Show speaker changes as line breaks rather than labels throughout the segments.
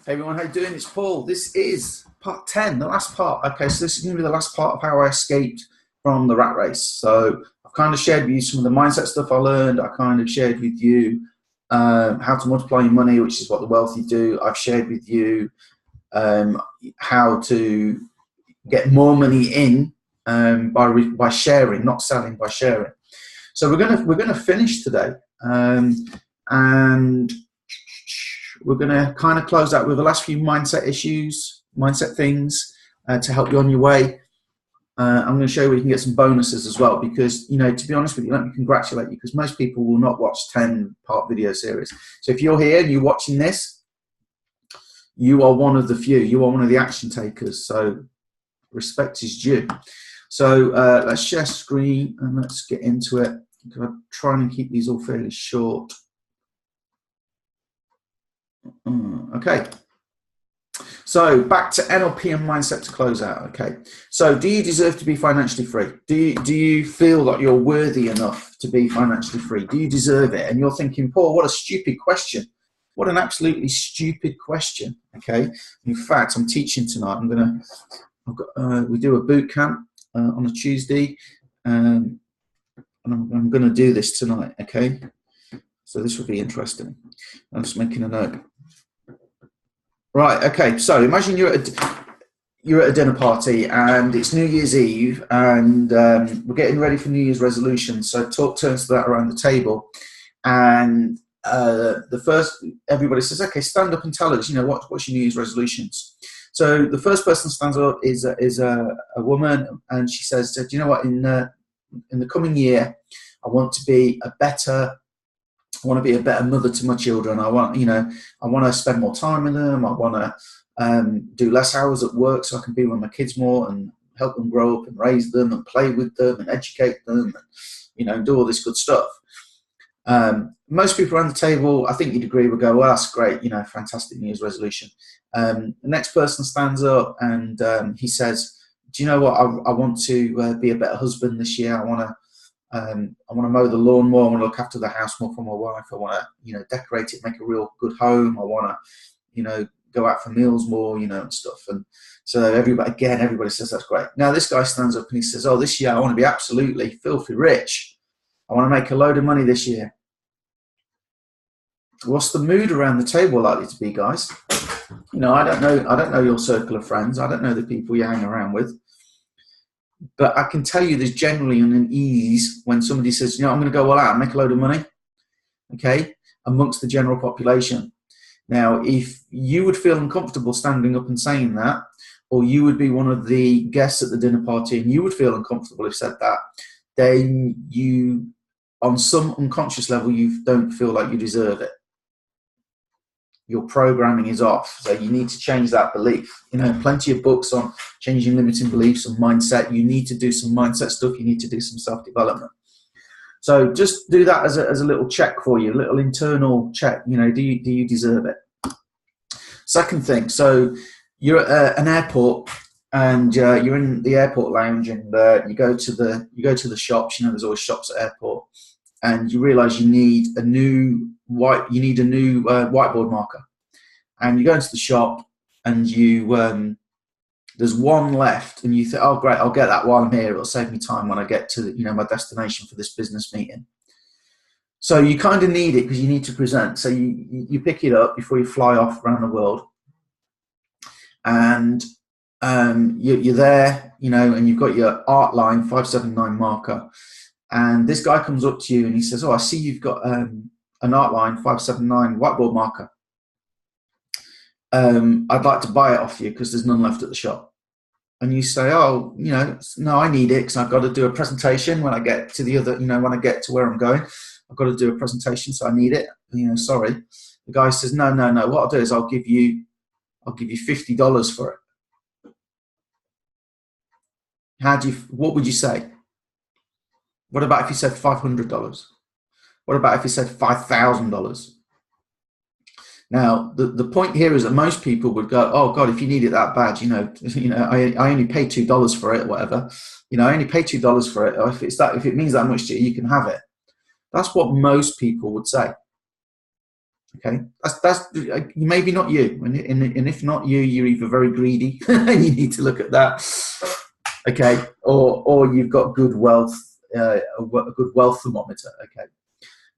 Hey everyone, how you doing? It's Paul. This is part 10, the last part. Okay, so this is going to be the last part of how I escaped from the rat race. So I've kind of shared with you some of the mindset stuff I learned. I kind of shared with you how to multiply your money, which is what the wealthy do. I've shared with you how to get more money in by sharing, not selling, by sharing. So we're gonna finish today, and we're going to kind of close out with the last few mindset issues, mindset things to help you on your way. I'm going to show you where you can get some bonuses as well, because, you know, to be honest with you, let me congratulate you, because most people will not watch 10-part video series. So if you're here and you're watching this, you are one of the few. You are one of the action takers. So respect is due. So let's share screen and let's get into it. I'm trying to keep these all fairly short. Okay, so back to NLP and mindset to close out. Okay, so do you deserve to be financially free? Do you feel that you're worthy enough to be financially free? Do you deserve it? And you're thinking, Paul, what a stupid question. What an absolutely stupid question. Okay, in fact, I'm teaching tonight. We do a boot camp on a Tuesday, and I'm going to do this tonight. Okay, so this will be interesting. I'm just making a note. Right, okay, so imagine you're at a dinner party and it's New Year's Eve, and we're getting ready for New Year's resolutions. So talk turns to that around the table, and everybody says, okay, stand up and tell us, you know, what's your New Year's resolutions? So the first person stands up is a woman, and she says, do you know what, in the coming year, I want to be a better mother to my children. I want to spend more time with them. I want to do less hours at work so I can be with my kids more and help them grow up and raise them and play with them and educate them and, you know, do all this good stuff. Most people around the table, I think you'd agree, would go, well, that's great, you know, fantastic New Year's resolution. The next person stands up and he says, do you know what, I want to be a better husband this year. I want to mow the lawn more. I want to look after the house more for my wife. I want to, you know, decorate it, make a real good home. I want to, you know, go out for meals more, you know, and stuff. And so everybody says that's great. Now this guy stands up and he says, oh, this year I want to be absolutely filthy rich. I want to make a load of money this year. What's the mood around the table likely to be, guys? You know, I don't know your circle of friends. I don't know the people you hang around with. But I can tell you there's generally an unease when somebody says, you know, I'm going to go all out and make a load of money, okay, amongst the general population. Now, if you would feel uncomfortable standing up and saying that, or you would be one of the guests at the dinner party and you would feel uncomfortable if said that, then you, on some unconscious level, you don't feel like you deserve it. Your programming is off, so you need to change that belief. You know, plenty of books on changing limiting beliefs and mindset. You need to do some mindset stuff. You need to do some self-development. So just do that as a little check for you, a little internal check. You know, do you deserve it? Second thing, so you're at an airport and you're in the airport lounge, and you go to the shops. You know, there's always shops at airport, and you realise you need a new whiteboard marker, and you go into the shop and you there's one left, and you think, oh great, I'll get that while I'm here. It'll save me time when I get to, you know, my destination for this business meeting. So you kind of need it because you need to present. So you pick it up before you fly off around the world, and you're there, you know, and you've got your art line 579 marker, and this guy comes up to you and he says, oh, I see you've got an art line 579 whiteboard marker. I'd like to buy it off you because there's none left at the shop. And you say, oh, you know, no, I need it because I've got to do a presentation when I get to when I get to where I'm going. I've got to do a presentation, so I need it. You know, sorry. The guy says, no. What I'll do is I'll give you $50 for it. What would you say? What about if you said $500? What about if you said $5,000? Now, the point here is that most people would go, oh God, if you need it that bad, I only pay $2 for it, whatever. You know, I only pay $2 for it. Or if it means that much to you, you can have it. That's what most people would say. Okay, that's maybe not you, and if not you, you're either very greedy and you need to look at that. Okay, or you've got good wealth, a good wealth thermometer. Okay,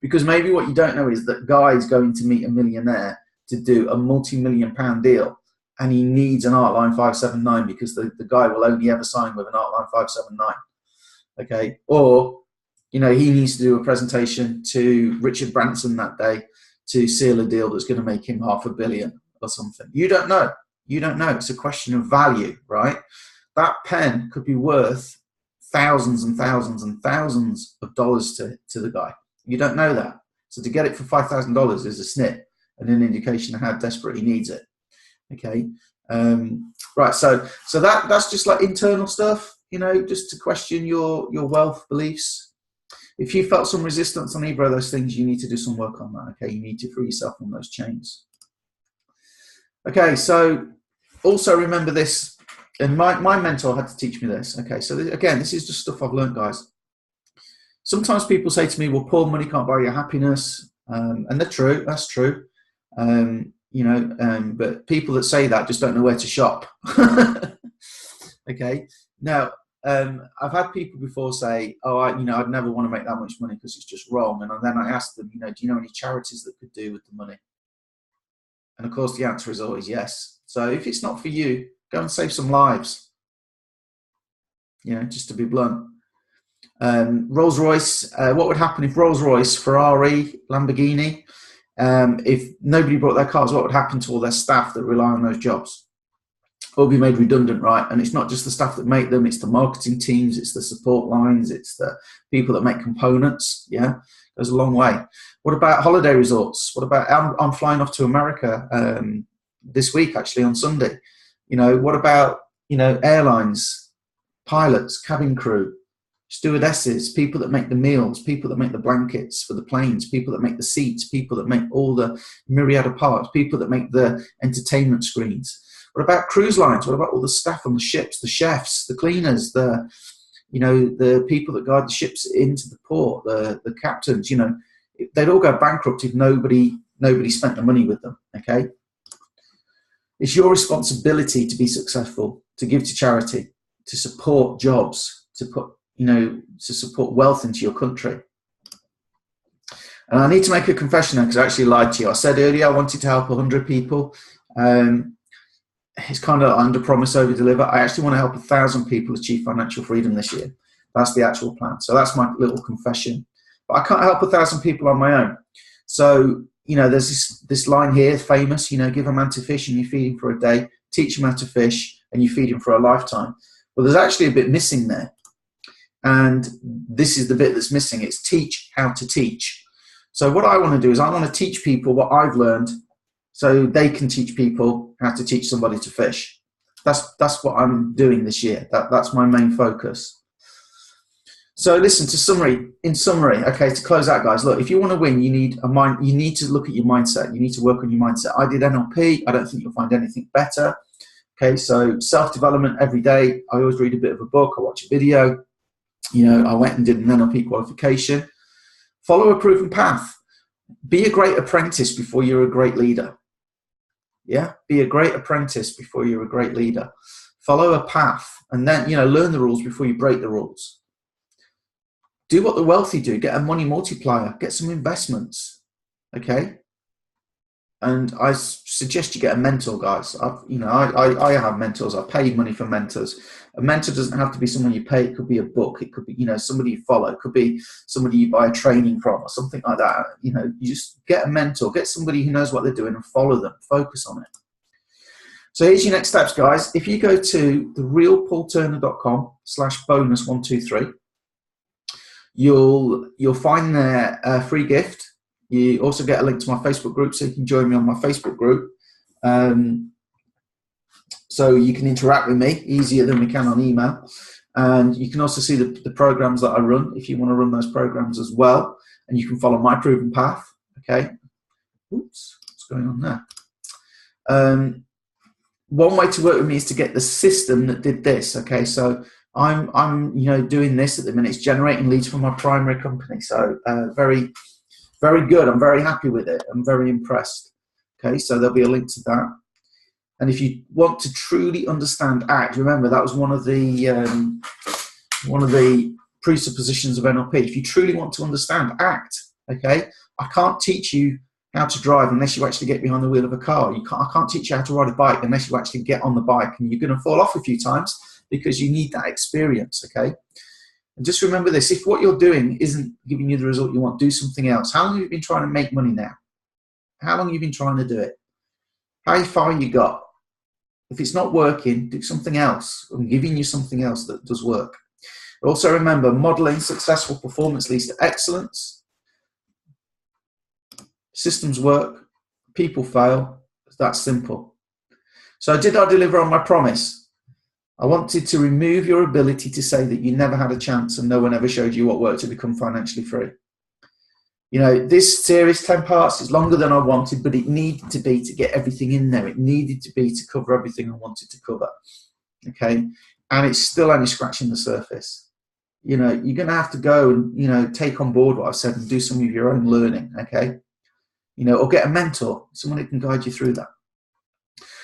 because maybe what you don't know is that Guy's going to meet a millionaire to do a multi-million-pound deal, and he needs an Artline 579 because the guy will only ever sign with an Artline 579. Okay, or he needs to do a presentation to Richard Branson that day to seal a deal that's going to make him $500 million or something. You don't know. You don't know. It's a question of value, right? That pen could be worth thousands and thousands and thousands of dollars to the guy. You don't know that. So to get it for $5,000 is a snip and an indication of how desperate he needs it. Okay. Right. So that's just like internal stuff, just to question your wealth beliefs. If you felt some resistance on either of those things, you need to do some work on that. Okay. You need to free yourself from those chains. Okay. So also remember this, and my mentor had to teach me this. Okay. So again, this is just stuff I've learned, guys. Sometimes people say to me, well, poor money can't buy your happiness. And they're true. That's true. But people that say that just don't know where to shop. Okay. Now, I've had people before say, oh, I'd never want to make that much money because it's just wrong. And then I ask them, do you know any charities that could do with the money? And of course, the answer is always yes. So if it's not for you, go and save some lives. Just to be blunt. Rolls-Royce, what would happen if Rolls-Royce, Ferrari, Lamborghini, if nobody brought their cars, what would happen to all their staff that rely on those jobs? All be made redundant, right? And it's not just the staff that make them, it's the marketing teams, it's the support lines, it's the people that make components. Yeah, it goes a long way. What about holiday resorts? What about, I'm flying off to America this week, actually, on Sunday. What about, airlines, pilots, cabin crew, stewardesses, people that make the meals, people that make the blankets for the planes, people that make the seats, people that make all the myriad of parts, people that make the entertainment screens. What about cruise lines? What about all the staff on the ships, the chefs, the cleaners, the people that guide the ships into the port, the captains? They'd all go bankrupt if nobody spent the money with them. Okay, it's your responsibility to be successful, to give to charity, to support jobs, to put to support wealth into your country. And I need to make a confession now because I actually lied to you. I said earlier I wanted to help 100 people. It's kind of under promise, over deliver. I actually want to help 1,000 people achieve financial freedom this year. That's the actual plan. So that's my little confession. But I can't help 1,000 people on my own. So, there's this line here, famous, give a man to fish and you feed him for a day, teach him how to fish and you feed him for a lifetime. Well, there's actually a bit missing there. And this is the bit that's missing. It's teach how to teach. So what I want to do is I want to teach people what I've learned so they can teach people how to teach somebody to fish. That's what I'm doing this year. That's my main focus. So listen, in summary, okay, to close out, guys, look, if you want to win, you need to look at your mindset. You need to work on your mindset. I did NLP. I don't think you'll find anything better. Okay, so self-development every day. I always read a bit of a book. I watch a video. I went and did an NLP qualification. Follow a proven path. Be a great apprentice before you're a great leader. Yeah, be a great apprentice before you're a great leader. Follow a path, and then learn the rules before you break the rules. Do what the wealthy do. Get a money multiplier. Get some investments. Okay. And I suggest you get a mentor, guys. I have mentors. I paid money for mentors. A mentor doesn't have to be someone you pay. It could be a book. It could be, somebody you follow. It could be somebody you buy a training from or something like that. You just get a mentor. Get somebody who knows what they're doing and follow them. Focus on it. So here's your next steps, guys. If you go to therealpaulturner.com/bonus123, you'll find there a free gift. You also get a link to my Facebook group, so you can join me on my Facebook group. So you can interact with me easier than we can on email. And you can also see the programs that I run if you want to run those programs as well. And you can follow my proven path. Okay. Oops, what's going on there? One way to work with me is to get the system that did this. Okay, so I'm doing this at the minute. It's generating leads from my primary company. So very Very good. I'm very happy with it. I'm very impressed. Okay, so there'll be a link to that. And if you want to truly understand ACT, remember that was one of the presuppositions of NLP. If you truly want to understand ACT, okay, I can't teach you how to drive unless you actually get behind the wheel of a car. I can't teach you how to ride a bike unless you actually get on the bike, and you're going to fall off a few times because you need that experience, okay? And just remember this, if what you're doing isn't giving you the result you want, do something else. How long have you been trying to make money now? How long have you been trying to do it? How far you got? If it's not working, do something else. I'm giving you something else that does work. Also remember, modeling successful performance leads to excellence. Systems work, people fail. It's that simple. So did I deliver on my promise? I wanted to remove your ability to say that you never had a chance and no one ever showed you what worked to become financially free. You know, this series, 10 parts, is longer than I wanted, but it needed to be to get everything in there. It needed to be to cover everything I wanted to cover, okay? And it's still only scratching the surface. You know, you're going to have to go and, you know, take on board what I've said and do some of your own learning, okay? You know, or get a mentor, someone who can guide you through that.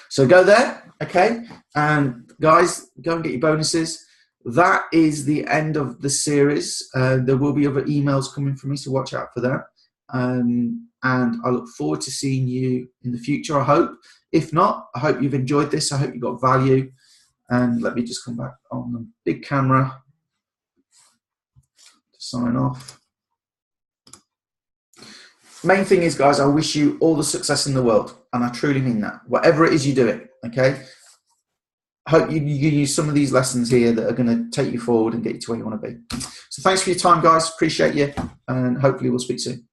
So go there, okay? And guys, go and get your bonuses. That is the end of the series. There will be other emails coming from me, so watch out for that. And I look forward to seeing you in the future, I hope. If not, I hope you've enjoyed this. I hope you got value. And let me just come back on the big camera to sign off. Main thing is, guys, I wish you all the success in the world, and I truly mean that. Whatever it is you're doing, okay? I hope you use some of these lessons here that are going to take you forward and get you to where you want to be. So thanks for your time, guys. Appreciate you, and hopefully we'll speak soon.